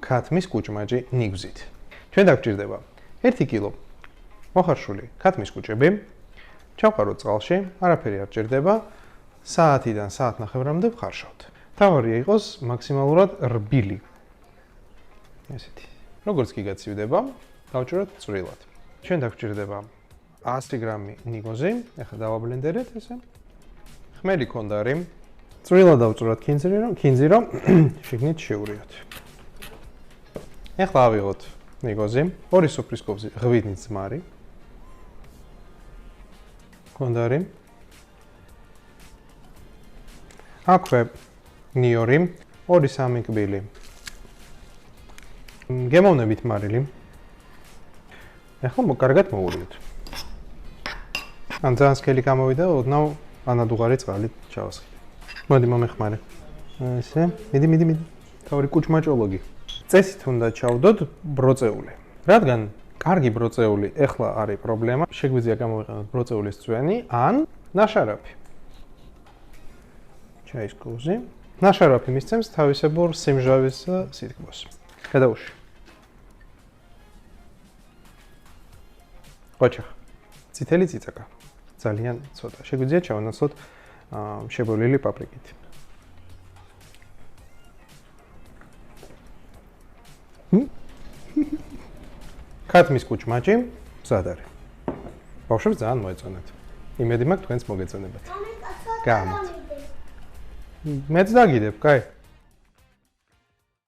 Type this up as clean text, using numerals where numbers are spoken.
ქათმის კუჭმაჭი ნიგვზით. ჩვენ დაგჭირდება 1 კილო მოხარშული ქათმის კუჭები, ჩავყაროთ წყალში, არაფერი არ ჭირდება, საათიდან საათნახევრამდე ვხარშავთ. თავარია იყოს მაქსიმალურად რბილი. ესეთი. როგორც კი გაცივდება, დავჭიროთ წვრილად. ჩვენ დაგჭირდება 100 გრამი ნიგოზი, ახლა დავაბლენდერეთ ესე. ხმელი კონდარი. წვრილად დავწვრათ ქინძი რომ შიგნით შეურიოთ. ახლა ავიღოთ ნიგოზი, 2 სუფრის კოვზი ღვინით ძმარი. კონდარი. აქვე ნიორი, 2-3 კბილი. გემოვნებით მარილი. ახლა კარგად მოურიოთ. ან ძალიან სქელი გამოვიდა, ოდნავ ანადუღარი წყალი ჩავასხი. მოდი მომეხმარე. ესე, მიდი. თავი კუჭმაჭოლოგი. წესით უნდა ჩავდოთ ბროწეული. რადგან კარგი ბროწეული ეხლა არის პრობლემა, შეგვიძლია გამოვიყენოთ ბროწეულის წვენი ან ნაშარაფი. ჩაის კოვზი. ნაშარაფი მისცემს თავისებურ სიმჟავის სითბოს. გადაუშვი. ოჩახ. წითელი წიწაკა. ძალიან ცოტა. შეგვიძლია ჩავანაცვლოთ შებოლილი პაპრიკით. ქათმის კუჭმაჭი მზად არის. ბავშვებს ძალიან მოეწონათ. იმედი მაქვს თქვენს მოგეწონებათ. გამოთ. მეც დაგიდებ, კაი.